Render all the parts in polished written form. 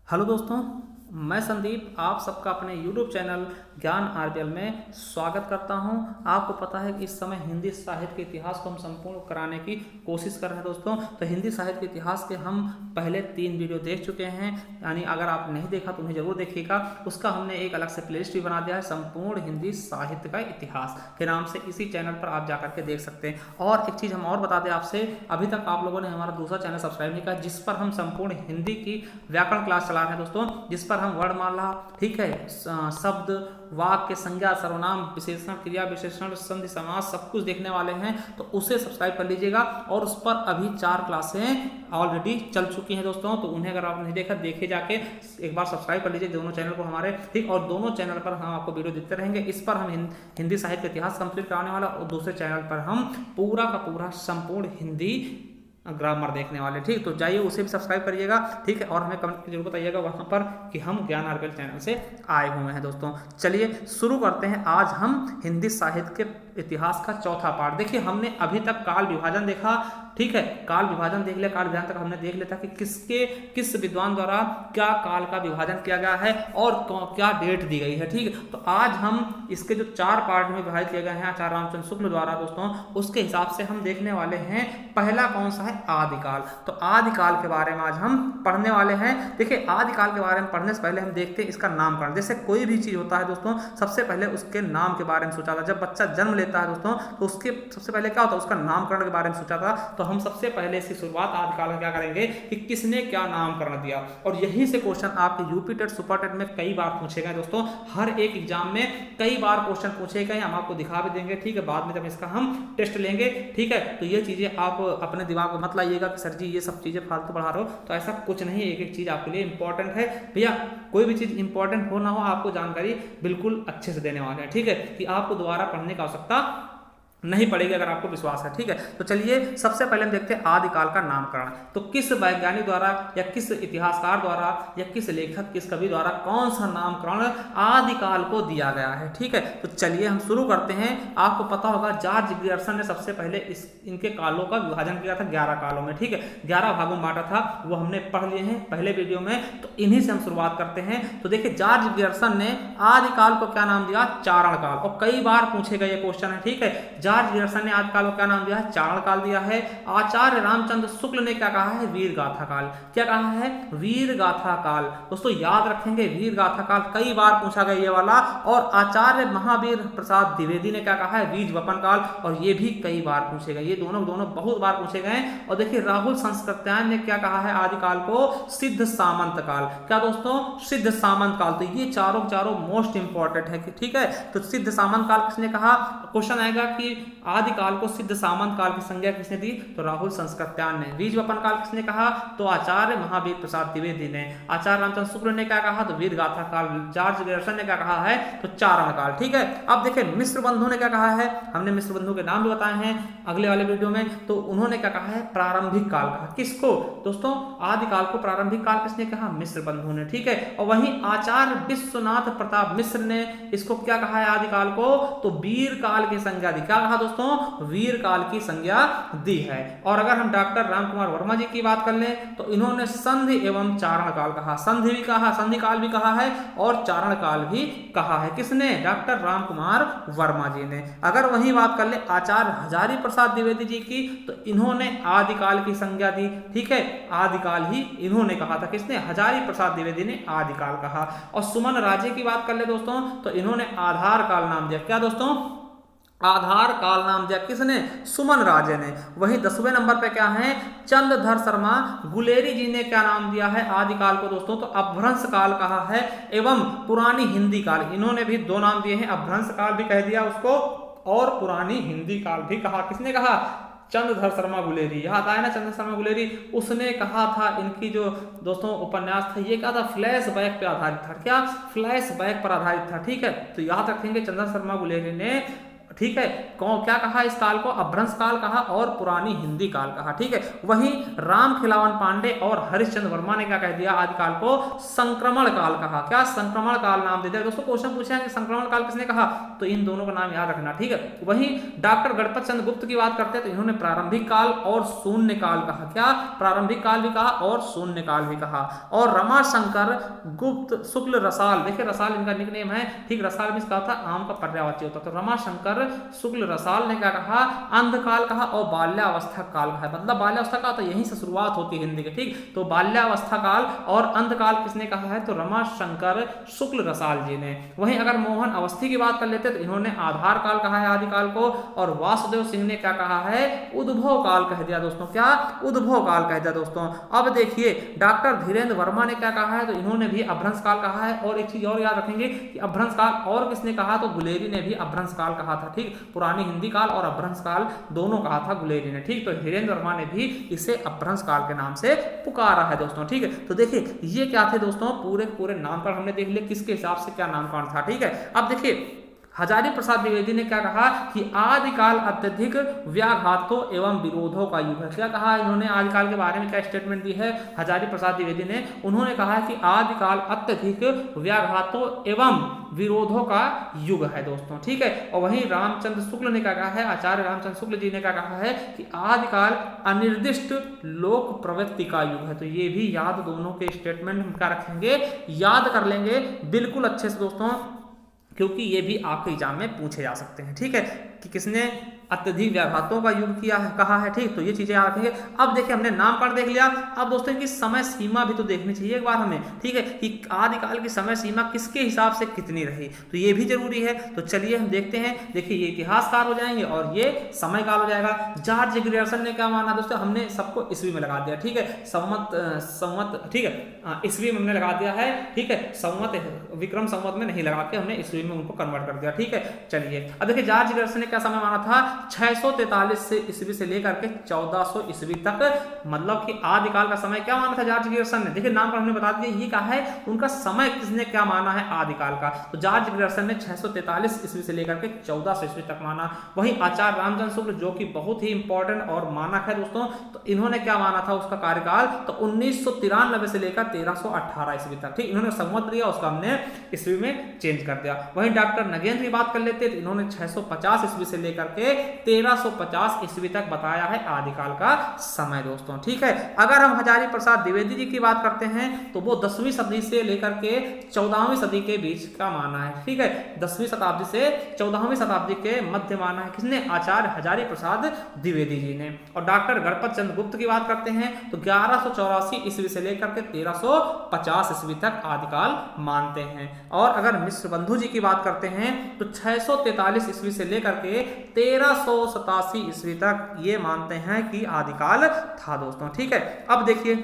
Hello दोस्तों, मैं संदीप आप सबका अपने YouTube चैनल ज्ञान आरबीएल में स्वागत करता हूं। आपको पता है कि इस समय हिंदी साहित्य के इतिहास को हम संपूर्ण कराने की कोशिश कर रहे हैं दोस्तों। तो हिंदी साहित्य के इतिहास के हम पहले 3 वीडियो देख चुके हैं, यानी अगर आप नहीं देखा तो उन्हें जरूर देखिएगा। उसका हमने एक अलग से प्लेलिस्ट भी बना दिया है, संपूर्ण हिंदी साहित्य का इतिहास के नाम से। इसी चैनल पर आप जाकर के देख सकते हैं। और एक चीज़ हम और बता दें आपसे, अभी तक आप लोगों ने हमारा दूसरा चैनल सब्सक्राइब नहीं किया, जिस पर हम संपूर्ण हिंदी की व्याकरण क्लास चला रहे हैं दोस्तों, जिस पर हम वर्णमाला, ठीक है, शब्द, वाक्य, संज्ञा, सर्वनाम, विशेषण, क्रिया विशेषण, संधि, समास सब कुछ देखने वाले हैं। तो उसे सब्सक्राइब कर लीजिएगा। और उस पर अभी 4 क्लासें ऑलरेडी चल चुकी हैं दोस्तों, तो उन्हें अगर आप नहीं देखा देखे जाके एक बार सब्सक्राइब कर लीजिए दोनों चैनल को हमारे, ठीक। और दोनों चैनल पर हम आपको वीडियो देते रहेंगे। इस पर हम हिंदी साहित्य का इतिहास कंप्लीट कराने वाला, और दूसरे चैनल पर हम पूरा का पूरा संपूर्ण हिंदी ग्रामर देखने वाले, ठीक। तो जाइए उसे भी सब्सक्राइब करिएगा, ठीक है। और हमें कमेंट जरूर बताइएगा वहां पर कि हम ज्ञान आरबीएल चैनल से आए हुए हैं दोस्तों। चलिए शुरू करते हैं। आज हम हिंदी साहित्य के इतिहास का चौथा पार्ट। देखिए, हमने अभी तक काल विभाजन देखा, ठीक है, काल विभाजन देख लिया। काल विभाजन तक हमने देख लिया था कि किस विद्वान द्वारा क्या काल का विभाजन किया गया है और क्या डेट दी गई है, ठीक है। तो आज हम इसके जो 4 पार्ट में विभाजित किए गए हैं आचार्य रामचंद्र शुक्ल द्वारा दोस्तों, उसके हिसाब से हम देखने वाले हैं। पहला कौन सा है? आदिकाल। तो आदिकाल के बारे में आज हम पढ़ने वाले हैं। देखिए, आदिकाल के बारे में पढ़ने से पहले हम देखते हैं इसका नामकरण। जैसे कोई भी चीज होता है दोस्तों, सबसे पहले उसके नाम के बारे में सोचा था। जब बच्चा जन्म लेता है दोस्तों, तो उसके सबसे पहले क्या होता है? उसका नामकरण के बारे में सोचा था। तो हम सबसे पहले इसकी शुरुआत आदिकाल में क्या करेंगे कि किसने क्या नामकरण दिया। और यही से क्वेश्चन आपके यूपी टेट, सुपर टेट में कई बार पूछे गए दोस्तों। हर एक एग्जाम में कई बार क्वेश्चन पूछे गए, हम आपको दिखा भी देंगे, ठीक है, बाद में जब इसका हम टेस्ट लेंगे, ठीक है। तो ये चीजें आप अपने दिमाग में मत लाइएगा कि सर जी ये सब चीजें फालतू पढ़ा रहे हो, तो ऐसा कुछ नहीं है। एक एक चीज आपके लिए इंपॉर्टेंट है भैया। कोई भी चीज इंपॉर्टेंट हो ना हो, आपको जानकारी बिल्कुल अच्छे से देने वाले हैं, ठीक है, कि आपको दोबारा पढ़ने की आवश्यकता नहीं पड़ेगी अगर आपको विश्वास है, ठीक है। तो चलिए सबसे पहले हम देखते हैं आदिकाल का नामकरण। तो किस वैज्ञानिक द्वारा या किस इतिहासकार द्वारा या किस लेखक, किस कवि द्वारा कौन सा नामकरण आदिकाल को दिया गया है, ठीक है। तो चलिए हम शुरू करते हैं। आपको पता होगा जॉर्ज ग्रियर्सन ने सबसे पहले इनके कालों का विभाजन किया था 11 कालों में, ठीक है, 11 भागों में बांटा था। वो हमने पढ़ लिए हैं पहले वीडियो में, तो इन्हीं से हम शुरुआत करते हैं। तो देखिए, जॉर्ज ग्रियर्सन ने आदिकाल को क्या नाम दिया? चारण काल। और कई बार पूछे गए ये क्वेश्चन है, ठीक है। जॉर्ज ग्रियर्सन ने आदिकाल को क्या नाम दिया है? चारण काल दिया है। आचार्य रामचंद्र शुक्ल ने क्या कहा है? वीर गाथा काल। क्या कहा है? वीर गाथा काल। दोस्तों याद रखेंगे, वीर गाथा काल कई बार पूछा गया ये वाला। और आचार्य महावीर प्रसाद द्विवेदी ने क्या कहा है? बीज वपन काल। और ये भी कई बार पूछे गए, ये दोनों बहुत बार पूछे गए। और देखिए, राहुल संस्कृत्यायन ने क्या कहा है आदिकाल को? सिद्ध सामंत काल। क्या दोस्तों? सिद्ध सामंत काल। तो ये चारों मोस्ट इंपॉर्टेंट है, ठीक है। तो सिद्ध सामंत काल किसने कहा? क्वेश्चन आएगा कि आदिकाल को सिद्ध सामंत काल की संज्ञा किसने दी? तो राहुल संस्कृत्यायन ने। बीज वपन काल किसने कहा? तो आचार्य महावीर प्रसाद द्विवेदी ने। आचार्य रामचंद्र शुक्ल ने क्या कहा? तो वीर गाथा काल। जॉर्ज ग्रियर्सन ने क्या कहा है? तो चारण काल, ठीक है। अब देखिए, मिश्र बंधु ने क्या कहा है? हमने मिश्र बंधु के नाम भी बताए हैं अगले वाले वीडियो में। तो उन्होंने क्या कहा है? प्रारंभिक काल कहा। किसको दोस्तों? आदिकाल को प्रारंभिक काल किसने कहा? मिश्र बंधु ने, ठीक है। और वहीं आचार्य विश्वनाथ प्रताप मिश्र ने इसको क्या कहा है आदिकाल को? तो वीर काल की संज्ञा दी। क्या कहा दोस्तों? वीर काल की संज्ञा दी है। और अगर हम डॉक्टर रामकुमार वर्मा जी की बात कर लें, तो इन्होंने संधि एवं चारण काल कहा। संधि भी कहा, संधि काल भी कहा है, और चारण काल भी कहा है। किसने? डॉक्टर रामकुमार वर्मा जी ने। अगर वही बात कर ले आचार्य हजारी प्रसाद द्विवेदी जी की, तो इन्होंने आदिकाल की संज्ञा दी, ठीक है। आदिकाल ही इन्होंने कहा था। किसने? हजारी प्रसाद द्विवेदी ने आदिकाल कहा। और सुमन राजे की बात कर ले दोस्तों, तो इन्होंने आधार काल नाम दिया। क्या दोस्तों? आधार काल नाम दिया। किसने? सुमन राजे ने। वही 10वें नंबर पे क्या है? चंद्रधर शर्मा गुलेरी जी ने क्या नाम दिया है आदिकाल को दोस्तों? तो अपभ्रंश काल कहा है, एवं पुरानी हिंदी काल। इन्होंने भी 2 नाम दिए हैं, अपभ्रंश काल भी कह दिया उसको, और पुरानी हिंदी काल भी कहा। किसने कहा? चंद्रधर शर्मा गुलेरी। याद आया ना चंद्रधर शर्मा गुलेरी? उसने कहा था, इनकी जो दोस्तों उपन्यास था, ये क्या था? फ्लैश बैक पे आधारित था। क्या? फ्लैश बैक पर आधारित था, ठीक है। तो याद रखेंगे चंद्रधर शर्मा गुलेरी ने, ठीक है। क्या कहा इस काल को? अपभ्रंश काल कहा और पुरानी हिंदी काल कहा, ठीक है। वहीं राम खिलावन पांडे और हरिश्चंद्र वर्मा ने क्या कह दिया? आदिकाल को संक्रमण काल कहा। क्या? संक्रमण काल नाम दे दिया। दोस्तों क्वेश्चन पूछे हैं कि संक्रमण काल किसने कहा, तो इन दोनों का नाम याद रखना, ठीक है। वहीं डॉक्टर गणपत चंद्र गुप्त की बात करते हैं तो इन्होंने प्रारंभिक काल और शून्य काल कहा। क्या? प्रारंभिक काल भी कहा और शून्य काल भी कहा। और रमाशंकर गुप्त शुक्ल रसाल, देखिए रसाल इनका निकनेम है, ठीक। रसाल भी कहा था आम का पर्यायवाची होता, तो रमाशंकर शुक्ल रसाल ने क्या कहा? अंधकाल कहा और बाल्यावस्था काल कहा। मतलब बाल्यावस्था का तो यहीं से शुरुआत होती है हिंदी की, ठीक। तो बाल्यावस्था काल और अंधकाल किसने कहा है? तो रमाशंकर शुक्ल रसाल जी ने। वहीं अगर मोहन अवस्थी की बात कर लेते तो इन्होंने आधार काल कहा है आदिकाल को, और वासुदेव सिंह ने क्या कहा है? उद्भव काल कह दिया दोस्तों। क्या? उद्भव काल कह दिया दोस्तों। अब देखिए डॉक्टर धीरेन्द्र वर्मा ने क्या कहा है? तो इन्होंने भी अपभ्रंश काल कहा है। और एक चीज और याद रखेंगे कि अपभ्रंश काल और किसने कहा? तो गुलेरी ने भी अपभ्रंश काल कहा था, ठीक। पुरानी हिंदी काल और अपभ्रंश काल दोनों कहा था गुलेरी ने, ठीक। तो धीरेन्द्र वर्मा ने भी इसे अपभ्रंश काल के नाम से पुकारा है दोस्तों, ठीक है। तो देखिए ये क्या थे दोस्तों? पूरे पूरे नामकरण हमने देख लिया किसके हिसाब से क्या नामकरण था, ठीक है। अब देखिए हजारी प्रसाद द्विवेदी ने क्या कहा कि आदिकाल अत्यधिक व्याघातों एवं विरोधों का युग है। क्या कहा इन्होंने? आदिकाल के बारे में क्या स्टेटमेंट दी है हजारी प्रसाद द्विवेदी ने? उन्होंने कहा कि आदिकाल अत्यधिक व्याघातों एवं विरोधों का युग है दोस्तों, ठीक है। और वहीं रामचंद्र शुक्ल ने क्या कहा है? आचार्य रामचंद्र शुक्ल जी ने क्या कहा है कि आदिकाल अनिर्दिष्ट लोक प्रवृत्ति का युग है। तो ये भी याद, दोनों के स्टेटमेंट हम क्या रखेंगे? याद कर लेंगे बिल्कुल अच्छे से दोस्तों, क्योंकि ये भी आपके एग्जाम में पूछे जा सकते हैं, ठीक है। कि किसने अत्यधिक व्याघातों का युग किया है, कहा है, ठीक। तो ये चीजें याद रखेंगे। अब देखिए हमने नामकरण देख लिया, अब दोस्तों इनकी समय सीमा भी तो देखनी चाहिए एक बार हमें, ठीक है, कि आदिकाल की समय सीमा किसके हिसाब से कितनी रही, तो ये भी जरूरी है। तो चलिए हम देखते हैं। देखिए ये इतिहासकार हो जाएंगे और ये समय काल हो जाएगा। जॉर्ज ग्रियर्सन ने क्या माना दोस्तों? हमने सबको ईस्वी में लगा दिया, ठीक है। संवत, ठीक है, ईस्वी में हमने लगा दिया है, ठीक है। संवत विक्रम संवत में नहीं लगा के हमने ईस्वी में उनको कन्वर्ट कर दिया, ठीक है। चलिए अब देखिए जॉर्ज ग्रियर्सन ने क्या समय माना था? 643 से ईस्वी से लेकर के 1400 ईस्वी तक, मतलब कि आदिकाल का समय क्या माना था जॉर्ज ग्रियर्सन ने? देखिए नाम पर हमने बता दिया, ये क्या है उनका समय, किसने क्या माना है आदिकाल का? तो जॉर्ज ग्रियर्सन ने 643 ईस्वी से लेकर के 1400 ईस्वी तक माना। वहीं आचार्य रामचंद्र शुक्ल जो कि बहुत ही इंपॉर्टेंट और मानक है दोस्तों, तो इन्होंने क्या माना था उसका कार्यकाल? तो 1993 से लेकर 1318 ईस्वी तक, ठीक। इन्होंने संवत दिया, उसका हमने ईस्वी में चेंज कर दिया। वहीं डॉक्टर नगेंद्र की बात कर लेते हैं तो इन्होंने 650 ईस्वी से लेकर के 1350 ईस्वी तक बताया है आदिकाल का समय दोस्तों, ठीक है। अगर हम हजारी प्रसाद द्विवेदी जी की बात करते हैं तो वो 10वीं सदी से लेकर के 14वीं सदी के बीच का माना है, ठीक है। 10वीं शताब्दी से 14वीं शताब्दी के मध्य माना है किसने? आचार्य हजारी प्रसाद द्विवेदी जी ने। और डॉक्टर गणपत चंद्र गुप्त की बात करते हैं तो 1184 ईस्वी से लेकर के 1350 ईस्वी तक आदिकाल मानते हैं। और अगर मिश्र बंधु जी की बात करते हैं तो 643 ईस्वी से लेकर के 1387 ईस्वी तक ये मानते हैं कि आदिकाल था दोस्तों, ठीक है। अब देखिए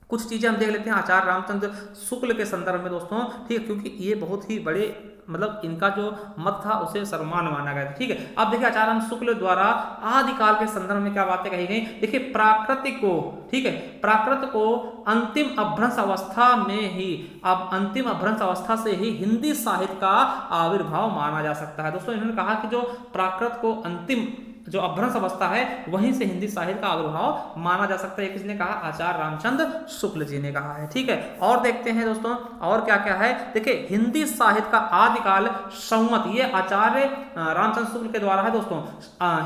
कुछ चीजें हम देख लेते हैं आचार्य रामचंद्र शुक्ल के संदर्भ में दोस्तों, ठीक है, क्योंकि ये बहुत ही बड़े, मतलब इनका जो मत था उसे सर्वमान्य माना गया था, ठीक है। अब देखिए आचार्य रामचंद्र शुक्ल द्वारा आदिकाल के संदर्भ में क्या बातें कही गई? देखिए प्राकृत को, ठीक है, प्राकृत को अंतिम अपभ्रंश अवस्था में ही, अब अंतिम अपभ्रंश अवस्था से ही हिंदी साहित्य का आविर्भाव माना जा सकता है दोस्तों। इन्होंने कहा कि जो प्राकृत को अंतिम जो अपभ्रंश अवस्था है वहीं से हिंदी साहित्य का आविर्भाव माना जा सकता है, किसने कहा? आचार्य रामचंद्र शुक्ल जी ने कहा है, ठीक है। और देखते हैं दोस्तों और क्या क्या है। देखिए हिंदी साहित्य का आदिकाल संवत, ये आचार्य रामचंद्र शुक्ल के द्वारा है दोस्तों।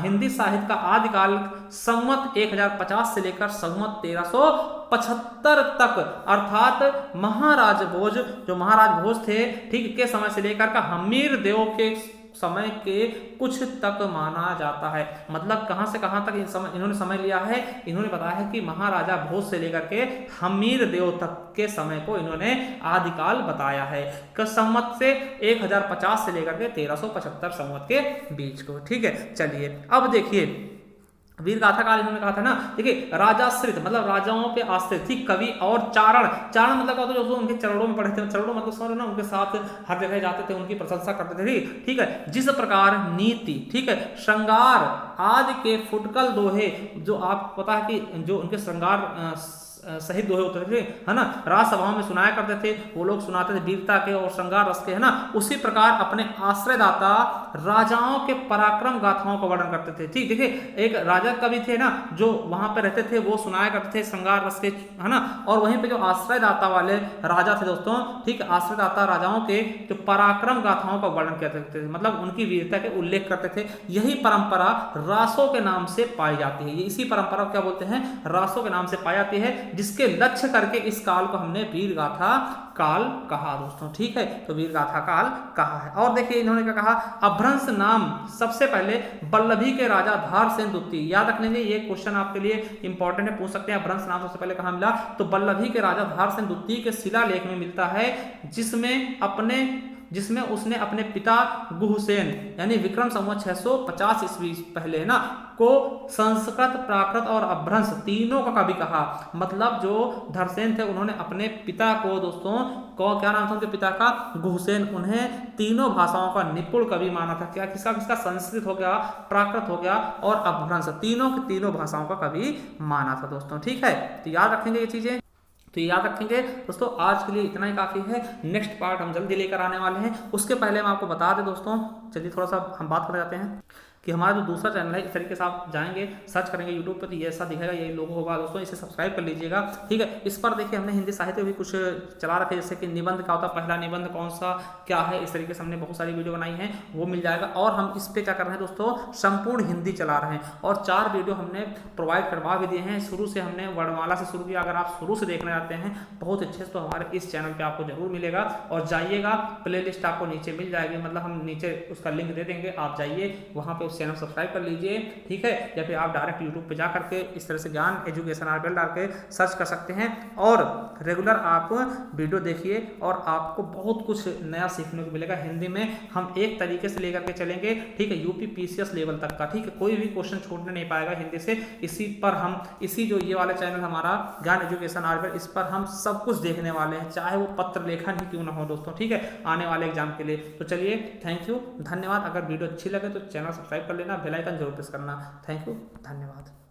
हिंदी साहित्य का आदिकाल संवत 1050 से लेकर संवत 1375 तक, अर्थात महाराज भोज, जो महाराज भोज थे, ठीक, के समय से लेकर का हमीर देव के समय के कुछ तक माना जाता है। मतलब कहां से कहां तक इन्होंने समय लिया है? इन्होंने बताया है कि महाराजा भोज से लेकर के हमीर देव तक के समय को इन्होंने आदिकाल बताया है, संवत से 1050 से लेकर के 1375 संवत के बीच को, ठीक है। चलिए अब देखिए वीर गाथा काल इन्होंने कहा था ना, देखिए राजाश्रित मतलब राजाओं पे आश्रित, ठीक, कवि और चारण, चारण मतलब क्या होता है? जो उनके चरणों में पढ़े थे, चरणों मतलब समझ ना, उनके साथ हर जगह जाते थे, उनकी प्रशंसा करते थे, ठीक है। जिस प्रकार नीति, ठीक है, श्रृंगार आदि के फुटकल दोहे, जो आप पता है कि जो उनके श्रृंगार शहीद हुए होते थे, है ना, राजसभाओं में सुनाया करते थे, वो लोग सुनाते थे वीरता के और श्रृंगार रस के, है ना। उसी प्रकार अपने आश्रयदाता राजाओं के पराक्रम गाथाओं का वर्णन करते थे। ठीक, देखिए एक राजा कवि थे ना जो वहां पे रहते थे, वो सुनाया करते थे श्रृंगार रस के, है ना। और वहीं पे जो आश्रयदाता वाले राजा थे दोस्तों, ठीक, आश्रयदाता राजाओं के जो पराक्रम गाथाओं का वर्णन करते थे, मतलब उनकी वीरता के उल्लेख करते थे। यही परंपरा रासों के नाम से पाई जाती है। ये इसी परंपरा को क्या बोलते हैं, रासों के नाम से पाई जाती है, जिसके लक्ष्य करके इस काल को हमने वीर गाथा काल कहा दोस्तों। ठीक है, तो वीर गाथा काल कहा है। और देखिए इन्होंने क्या कहा, अभ्रंश नाम सबसे पहले वल्लभी के राजा धारसेन द्वितीय, याद रखने के ये क्वेश्चन आपके लिए इंपॉर्टेंट है, पूछ सकते हैं। अभ्रंश नाम सबसे पहले कहां मिला, तो वल्लभी के राजा धारसेन द्वितीय के शिलालेख में मिलता है, जिसमें उसने अपने पिता गुहसेन यानी विक्रम संवत 650 ईस्वी पहले, है ना, को संस्कृत, प्राकृत और अभ्रंश तीनों का कवि कहा। मतलब जो धरसेन थे उन्होंने अपने पिता को दोस्तों को, क्या नाम था उनके पिता का, गुहसेन, उन्हें तीनों भाषाओं का निपुण कवि माना था। क्या किसका किसका, संस्कृत हो गया, प्राकृत हो गया और अभ्रंश, तीनों की तीनों भाषाओं का कवि माना था दोस्तों। ठीक है, तो याद रखेंगे ये चीजें, तो याद रखेंगे दोस्तों। आज के लिए इतना ही काफ़ी है, नेक्स्ट पार्ट हम जल्दी लेकर आने वाले हैं। उसके पहले हम आपको बता दें दोस्तों, चलिए थोड़ा सा हम बात कर जाते हैं कि हमारा जो दूसरा चैनल है, इस तरीके से आप जाएंगे, सर्च करेंगे यूट्यूब पे, तो ये ऐसा दिखेगा, ये लोगो होगा दोस्तों, इसे सब्सक्राइब कर लीजिएगा। ठीक है, इस पर देखिए हमने हिंदी साहित्य भी कुछ चला रखे, जैसे कि निबंध क्या होता है, पहला निबंध कौन सा क्या है, इस तरीके से हमने बहुत सारी वीडियो बनाई है, वो मिल जाएगा। और हम इस पर क्या कर रहे हैं दोस्तों, संपूर्ण हिंदी चला रहे हैं, और 4 वीडियो हमने प्रोवाइड करवा भी दिए हैं। शुरू से हमने वर्णमाला से शुरू किया, अगर आप शुरू से देखना चाहते हैं बहुत अच्छे से, तो हमारे इस चैनल पर आपको जरूर मिलेगा। और जाइएगा, प्ले लिस्ट आपको नीचे मिल जाएगी, मतलब हम नीचे उसका लिंक दे देंगे, आप जाइए वहाँ पर उस चैनल सब्सक्राइब कर लीजिए। ठीक है, या फिर आप डायरेक्ट यूट्यूब पे जा करके इस तरह से ज्ञान एजुकेशन आरबीएल डाल के सर्च कर सकते हैं, और रेगुलर आप वीडियो देखिए, और आपको बहुत कुछ नया सीखने को मिलेगा। हिंदी में हम एक तरीके से लेकर के चलेंगे, ठीक है, यूपी पीसीएस लेवल तक का, ठीक है, कोई भी क्वेश्चन छूटने नहीं पाएगा हिंदी से। इसी पर हम, इसी जो ये वाला चैनल हमारा ज्ञान एजुकेशन आरबीएल, इस पर हम सब कुछ देखने वाले हैं, चाहे वो पत्र लेखन ही क्यों ना हो दोस्तों। ठीक है, आने वाले एग्जाम के लिए। तो चलिए, थैंक यू, धन्यवाद। अगर वीडियो अच्छी लगे तो चैनल सब्सक्राइब कर लेना, बेल आइकन जरूर प्रेस करना। थैंक यू, धन्यवाद।